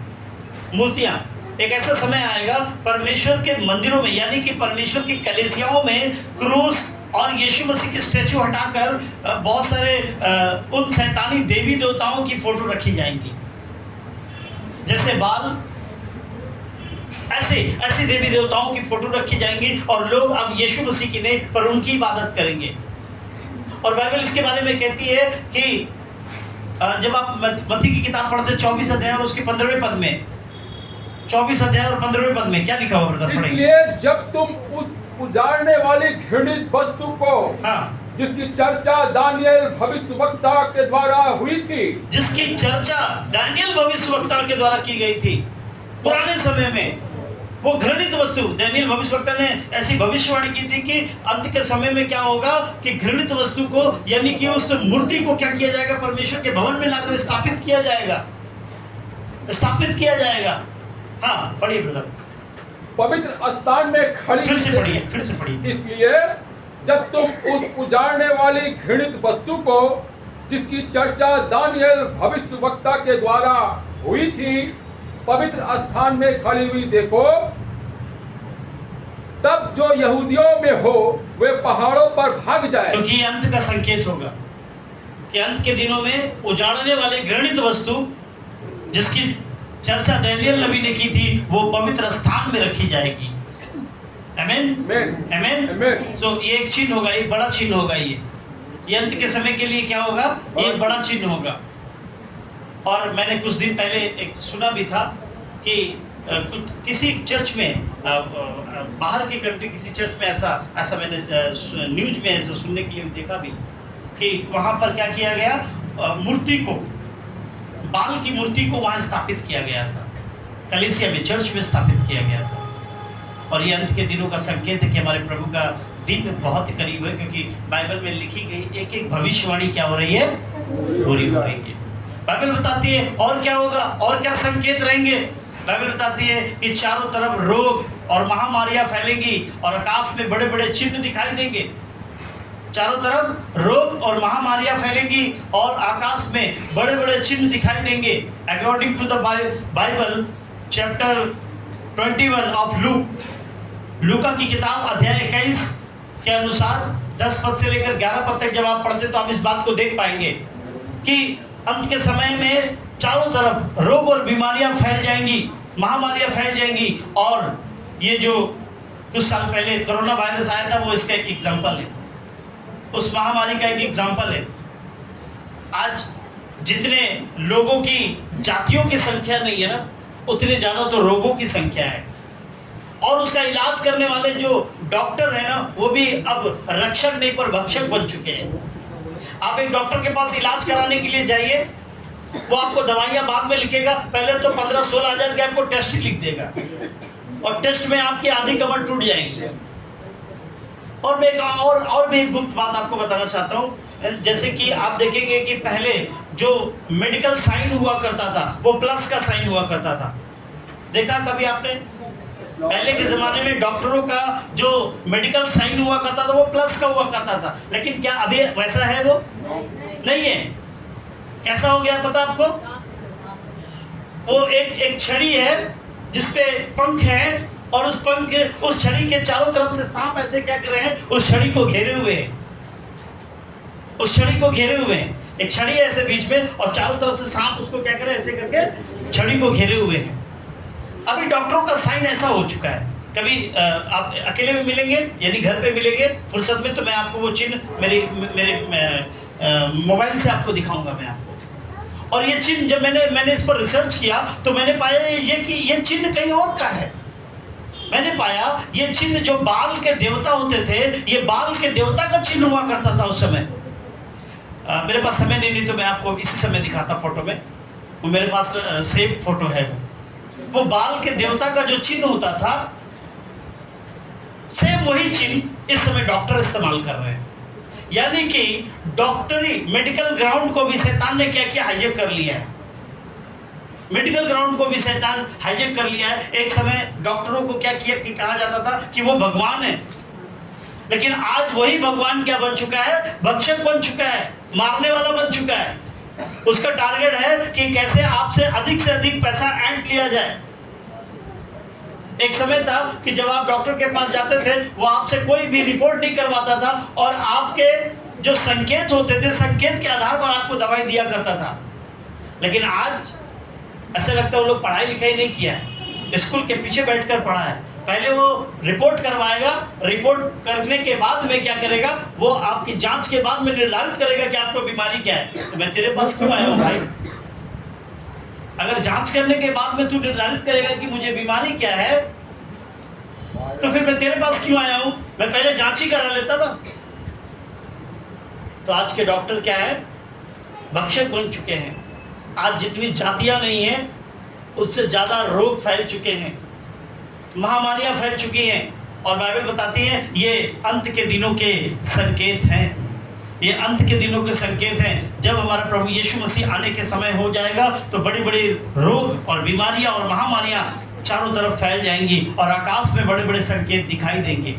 मूर्तियां। एक ऐसा समय आएगा परमेश्वर के मंदिरों में, यानी कि परमेश्वर की कलीसियाओं में क्रूस और यीशु मसीह की स्टैचू हटाकर बहुत सारे उन शैतानी देवी देवताओं की फोटो रखी जाएंगी, जैसे बाल, ऐसे देवी देवताओं की फोटो रखी जाएंगी, और लोग अब यीशु मसीह की नहीं पर उनकी इबादत करेंगे। और बाइबल इसके बारे में कहती है कि जब आप मत्ती की किताब पढ़ते 24 अध्याय और उसके 15वें पद में, 24 अध्याय और 15वें पद में क्या लिखा हुआ ब्रदर? इसलिए जब तुम उस उजाड़ने वाली घृणित वस्तु को, जिसकी चर्चा दानियल भविष्यवक्ता के द्वारा हुई थी, जिसकी चर्चा दानियल भविष्यवक्ता के द्वारा की गई थी पुराने समय में, वो घृणित वस्तु, दानियल भविष्यवक्ता ने ऐसी भविष्यवाणी की थी कि अंत के समय में क्या होगा कि घृणित वस्तु को, यानी कि उस मूर्ति को क्या किया जाएगा, परमेश्वर के भवन में लाकर स्थापित किया जाएगा, स्थापित किया जाएगा। हाँ, पढ़िए ब्रदर। पवित्र स्थान में खड़ी, फिर से पढ़िए। इसलिए जब तुम उस उजाड़ने वाली घृणित वस्तु को, जिसकी चर्चा दानियल भविष्यवक्ता के द्वारा हुई थी, पवित्र स्थान में खड़ी हुई देखो, तब जो यहूदियों में हो वे पहाड़ों पर भाग जाए। क्योंकि ये अंत का संकेत होगा कि अंत के दिनों में उजाड़ने वाले घृणित वस्तु, जिसकी चर्चा दानियल नबी ने की थी, वो पवित्र स्थान में रखी जाएगी। आमेन, आमेन। सो ये एक चिन्ह होगा, एक बड़ा चिन्ह होगा। ये अंत के समय के लिए क्या होगा, एक बड़ा चिन्ह होगा। और मैंने कुछ दिन पहले एक सुना भी था कि किसी चर्च में बाहर की कंट्री किसी चर्च में ऐसा मैंने न्यूज में ऐसा सुनने के लिए देखा भी कि वहाँ पर क्या किया गया, मूर्ति को, बाल की मूर्ति को वहाँ स्थापित किया गया था, कलीसिया में, चर्च में स्थापित किया गया था। और ये अंत के दिनों का संकेत है कि हमारे प्रभु का दिन बहुत ही करीब है, क्योंकि बाइबल में लिखी गई एक एक भविष्यवाणी क्या हो रही है, पूरी हो रही है। बाइबल बताती है और क्या होगा, और क्या संकेत रहेंगे। बाइबल बताती है कि चारों तरफ रोग और महामारियां फैलेंगी और आकाश में बड़े बड़े चिन्ह दिखाई देंगे। चारों तरफ रोग और महामारियां फैलेंगी और आकाश में बड़े बड़े चिन्ह दिखाई देंगे। According to the Bible chapter 21 of लूका की किताब अध्याय 21 के अनुसार 10 पद से लेकर 11 पद तक जब आप पढ़ते तो आप इस बात को देख पाएंगे कि अंत के समय में चारों तरफ रोग और बीमारियां फैल जाएंगी, महामारियां फैल जाएंगी। और ये जो कुछ साल पहले कोरोना वायरस आया था वो इसका एक एग्जाम्पल है, उस महामारी का एक एग्जाम्पल है। आज जितने लोगों की जातियों की संख्या नहीं है ना, उतने ज़्यादा तो रोगों की संख्या है। और उसका इलाज करने वाले जो डॉक्टर है ना, वो भी अब रक्षक नहीं पर भक्षक बन चुके हैं। आप एक डॉक्टर के पास इलाज कराने के लिए जाइए, वो आपको दवाइयाँ बाद में लिखेगा, पहले तो 15-16 हज़ार के आपको टेस्ट लिख देगा और टेस्ट में आपकी आधी कमर टूट जाएगी। और मैं और भी एक गुप्त बात आपको बताना चाहता हूँ। जैसे कि आप देखेंगे कि पहले जो मेडिकल साइन हुआ करता था वो प्लस का साइन हुआ करता था। देखा कभी आपने? पहले के ज़माने में डॉक्टरों का जो मेडिकल साइन हुआ करता था वो प्लस का हुआ करता था, लेकिन क्या अभी वैसा है? वो नहीं है। कैसा हो गया पता आपको? वो एक छड़ी है जिसपे पंख है और उस छड़ी के चारों तरफ से सांप ऐसे क्या कर रहे हैं, उस छड़ी को घेरे हुए हैं, उस छड़ी को घेरे हुए हैं। एक छड़ी है ऐसे बीच में और चारों तरफ से सांप उसको क्या कर रहे हैं, ऐसे करके छड़ी को घेरे हुए हैं। अभी डॉक्टरों का साइन ऐसा हो चुका है। कभी आप अकेले में मिलेंगे यानी घर पे मिलेंगे फुर्सत में, तो मैं आपको वो चिन्ह मेरे मोबाइल से आपको दिखाऊंगा मैं आपको। और ये चिन्ह जब मैंने इस पर रिसर्च किया तो मैंने पाया कि ये चिन्ह कहीं और का है। मैंने पाया ये चिन्ह जो बाल के देवता होते थे, ये बाल के देवता का चिन्ह हुआ करता था उस समय। मेरे पास समय नहीं तो मैं आपको इसी समय दिखाता फोटो में, वो मेरे पास सेव फोटो है। वो बाल के देवता का जो चिन्ह होता था, सेम वही चिन्ह इस समय डॉक्टर इस्तेमाल कर रहे हैं। यानी कि डॉक्टरी मेडिकल ग्राउंड को भी शैतान ने क्या किया, हाईजैक कर लिया है। मेडिकल ग्राउंड को भी शैतान हाईजैक कर लिया है। एक समय डॉक्टरों को क्या किया कि कहा जाता था कि वो भगवान है, लेकिन आज वही भगवान क्या बन चुका है, भक्षक बन चुका है, मारने वाला बन चुका है। उसका टारगेट है कि कैसे आपसे अधिक से अधिक पैसा ऐंठ लिया जाए। एक समय था कि जब आप डॉक्टर के पास जाते थे वो आपसे कोई भी रिपोर्ट नहीं करवाता था और आपके जो संकेत होते थे, संकेत के आधार पर आपको दवाई दिया करता था। लेकिन आज ऐसा लगता है वो लोग पढ़ाई लिखाई नहीं किया है, स्कूल के पीछे बैठकर पढ़ा है। पहले वो रिपोर्ट करवाएगा, रिपोर्ट करने के बाद में क्या करेगा, वो आपकी जांच के बाद में निर्धारित करेगा कि आपको बीमारी क्या है। तो मैं तेरे पास क्यों आया हूँ भाई? अगर जांच करने के बाद में तू निर्धारित करेगा कि मुझे बीमारी क्या है, तो फिर मैं तेरे पास क्यों आया हूँ? मैं पहले जांच ही करा लेता ना। तो आज के डॉक्टर क्या है, भक्षक बन चुके हैं। आज जितनी जातियां नहीं है उससे ज्यादा रोग फैल चुके हैं, महामारियां फैल चुकी हैं। और बाइबल बताती है ये अंत के दिनों के संकेत हैं। ये अंत के दिनों के संकेत हैं। जब हमारा प्रभु यीशु मसीह आने के समय हो जाएगा तो बड़ी बड़ी रोग और बीमारियां और महामारियां चारों तरफ फैल जाएंगी और आकाश में बड़े बड़े संकेत दिखाई देंगे।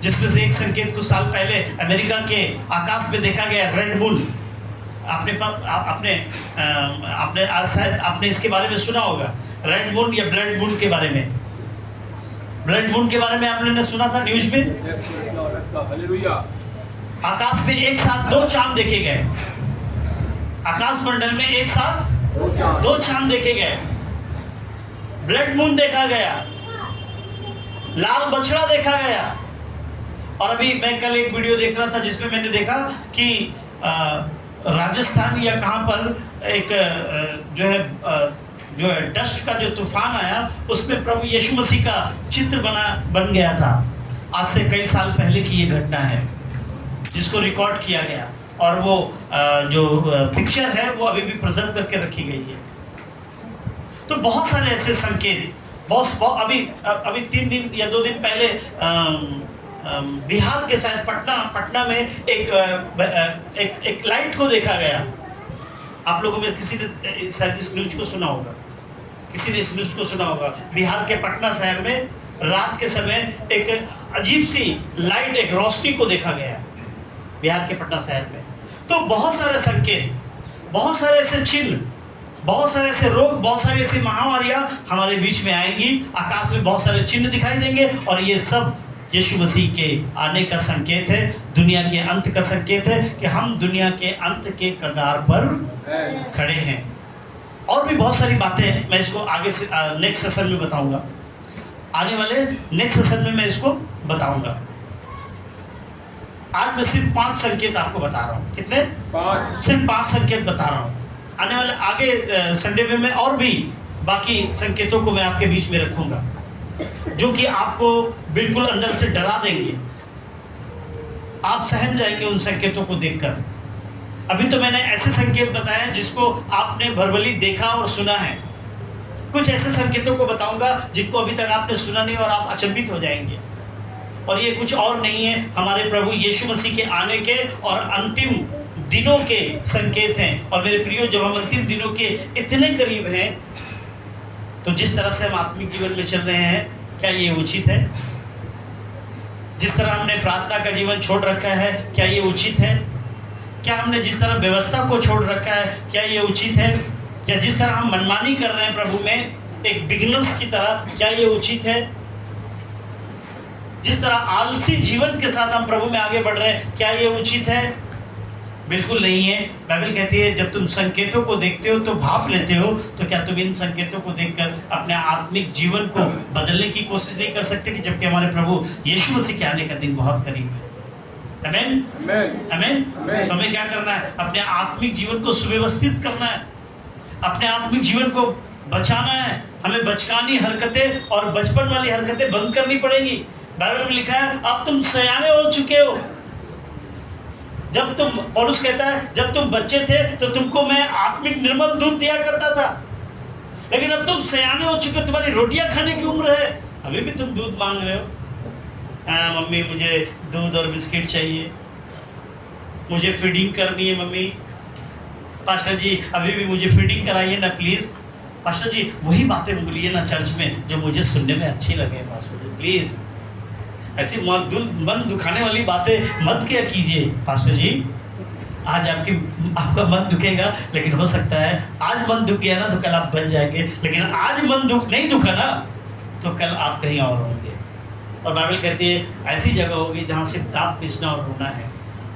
जिसमें से एक संकेत कुछ साल पहले अमेरिका के आकाश में देखा गया, रेड मून। आपने आज शायद आपने इसके बारे में सुना होगा, रेड मून या ब्लड मून के बारे में। ब्लड मून के बारे में आपने सुना था न्यूज में। आकाश में एक साथ 2 चांद देखे गए। आकाश मंडल में एक साथ 2 चांद देखे गए। ब्लड मून देखा गया, लाल बछड़ा देखा गया। और अभी मैं कल एक वीडियो देख रहा था जिसमें मैंने देखा कि राजस्थान या कहां पर एक जो है जो है डस्ट का जो तूफान आया उसमें प्रभु यीशु मसीह का चित्र बन गया था। आज से कई साल पहले की ये घटना है जिसको रिकॉर्ड किया गया, और वो जो पिक्चर है वो अभी भी प्रिजर्व करके रखी गई है। तो बहुत सारे ऐसे संकेत, अभी 3 दिन या 2 दिन पहले बिहार के शायद पटना में एक लाइट को देखा गया। आप लोगों में किसी ने शायद इस न्यूज को सुना होगा, बिहार के पटना शहर में रात के समय एक अजीब सी लाइट, एक रोशनी को देखा गया बिहार के पटना शहर में। तो बहुत सारे संकेत, बहुत सारे ऐसे चिन्ह, बहुत सारे ऐसे रोग, बहुत सारी ऐसी महामारियां हमारे बीच में आएंगी। आकाश में बहुत सारे चिन्ह दिखाई देंगे, और ये सब यीशु मसीह के आने का संकेत है, दुनिया के अंत का संकेत है कि हम दुनिया के अंत के कगार पर खड़े हैं। और भी बहुत सारी बातें मैं इसको आगे से नेक्स्ट सेशन में बताऊंगा, आने वाले नेक्स्ट सेशन में मैं इसको बताऊंगा। आज मैं सिर्फ 5 संकेत आपको बता रहा हूँ। कितने? 5। सिर्फ 5 संकेत बता रहा हूँ। आने वाले आगे संडे में मैं और भी बाकी संकेतों को मैं आपके बीच में रखूंगा, जो कि आपको बिल्कुल अंदर से डरा देंगे। आप सहम जाएंगे उन संकेतों को देखकर। अभी तो मैंने ऐसे संकेत बताए हैं जिसको आपने भरभली देखा और सुना है। कुछ ऐसे संकेतों को बताऊंगा जिनको अभी तक आपने सुना नहीं और आप अचंभित हो जाएंगे। और ये कुछ और नहीं है, हमारे प्रभु यीशु मसीह के आने के और अंतिम दिनों के संकेत हैं। और मेरे प्रियो, जब हम अंतिम दिनों के इतने करीब हैं, तो जिस तरह से हम आत्मिक जीवन में चल रहे हैं, क्या ये उचित है? जिस तरह हमने प्रार्थना का जीवन छोड़ रखा है, क्या ये उचित है? क्या हमने जिस तरह व्यवस्था को छोड़ रखा है, क्या ये उचित है? या जिस तरह हम मनमानी कर रहे हैं प्रभु में, एक बिगिनर्स की तरह, क्या ये उचित है? जिस तरह आलसी जीवन के साथ हम प्रभु में आगे बढ़ रहे हैं, क्या ये उचित है? बिल्कुल नहीं है। बाइबल कहती है, जब तुम संकेतों को देखते हो तो भाप लेते हो, तो क्या तुम इन संकेतों को देखकर अपने आत्मिक जीवन को बदलने की कोशिश नहीं कर सकते कि जबकि हमारे प्रभु यीशु मसीह के आने का दिन बहुत करीब है। आमीन, आमीन। तो हमें क्या करना है? अपने आत्मिक जीवन को सुव्यवस्थित करना है, अपने आत्मिक जीवन को बचाना है। हमें बचकानी हरकतें और बचपन वाली हरकतें बंद करनी पड़ेंगी। बाइबल में लिखा है, अब तुम सयाने हो चुके हो। जब तुम, पौलुस कहता है, जब तुम बच्चे थे तो तुमको मैं आत्मिक निर्मल दूध दिया करता था, लेकिन अब तुम सयाने हो चुके हो, तुम्हारी रोटियां खाने की उम्र है, अभी भी तुम दूध मांग रहे हो। हाँ मम्मी, मुझे दूध और बिस्किट चाहिए, मुझे फीडिंग करनी है मम्मी। पास्टर जी, अभी भी मुझे फीडिंग कराइए ना प्लीज़। पास्टर जी, वही बातें बोलिए ना चर्च में जो मुझे सुनने में अच्छी लगे। पास्टर जी प्लीज़, ऐसी मन दुखाने वाली बातें मत क्या कीजिए। पास्टर जी, आज आपका मन दुखेगा, लेकिन हो सकता है आज मन दुख गया ना तो कल आप बच जाएंगे, लेकिन आज मन नहीं दुखा ना तो कल आप कहीं और होंगे। और बाइबल कहती है, ऐसी जगह होगी जहाँ सिर्फ दांत पीसना और रोना है,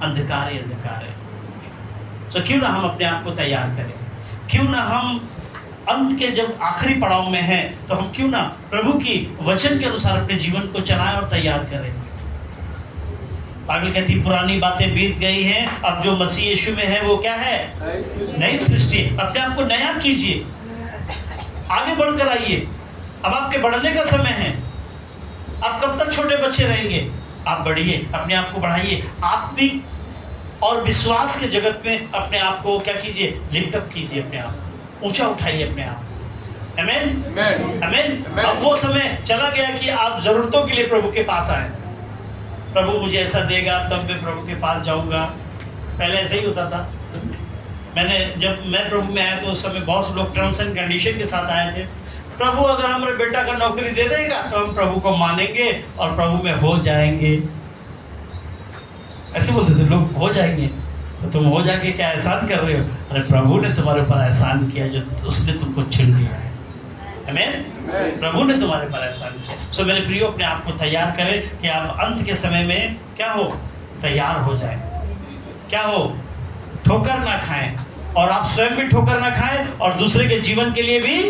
अंधकार ही अंधकार है। तो क्यों ना हम अपने आप को तैयार करें, क्यों ना हम अंत के जब आखिरी पड़ाव में हैं, तो हम क्यों ना प्रभु की वचन के अनुसार अपने जीवन को चलाएं और तैयार करें। बाइबल कहती है, पुरानी बातें बीत गई हैं, अब जो मसीह यीशु में है वो क्या है? नई सृष्टि। अपने आप को नया कीजिए, आगे बढ़कर आइए। अब आपके बढ़ने का समय है। आप कब तक छोटे बच्चे रहेंगे? आप बढ़िए, अपने आप को बढ़ाइए, आत्मिक और विश्वास के जगत में अपने आप को क्या कीजिए? लिफ्ट अप कीजिए, अपने आप ऊंचा उठाइए अपने आप। आमीन, आमीन। अब वो समय चला गया कि आप जरूरतों के लिए प्रभु के पास आए। प्रभु मुझे ऐसा देगा तब मैं प्रभु के पास जाऊंगा। पहले ऐसा ही होता था। जब मैं प्रभु में आया तो उस समय बहुत लोग टर्म्स एंड कंडीशन के साथ आए थे। प्रभु अगर हमारे बेटा का नौकरी दे देगा तो हम प्रभु को मानेंगे और प्रभु में हो जाएंगे। ऐसे बोलते थे लोग, हो जाएंगे। तो तुम हो जाके क्या एहसान कर रहे हो? अरे प्रभु ने तुम्हारे ऊपर एहसान किया, जो उसने तुमको चुन लिया है। आमीन, प्रभु ने तुम्हारे ऊपर एहसान किया। सो मेरे प्रियो, अपने आप को तैयार करें कि आप अंत के समय में क्या हो? तैयार हो जाए। क्या हो? ठोकर ना खाएं, और आप स्वयं भी ठोकर ना खाएं और दूसरे के जीवन के लिए भी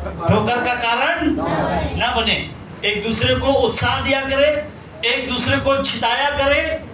ठोकर का कारण ना बने। एक दूसरे को उत्साह दिया करें, एक दूसरे को छिताया करें,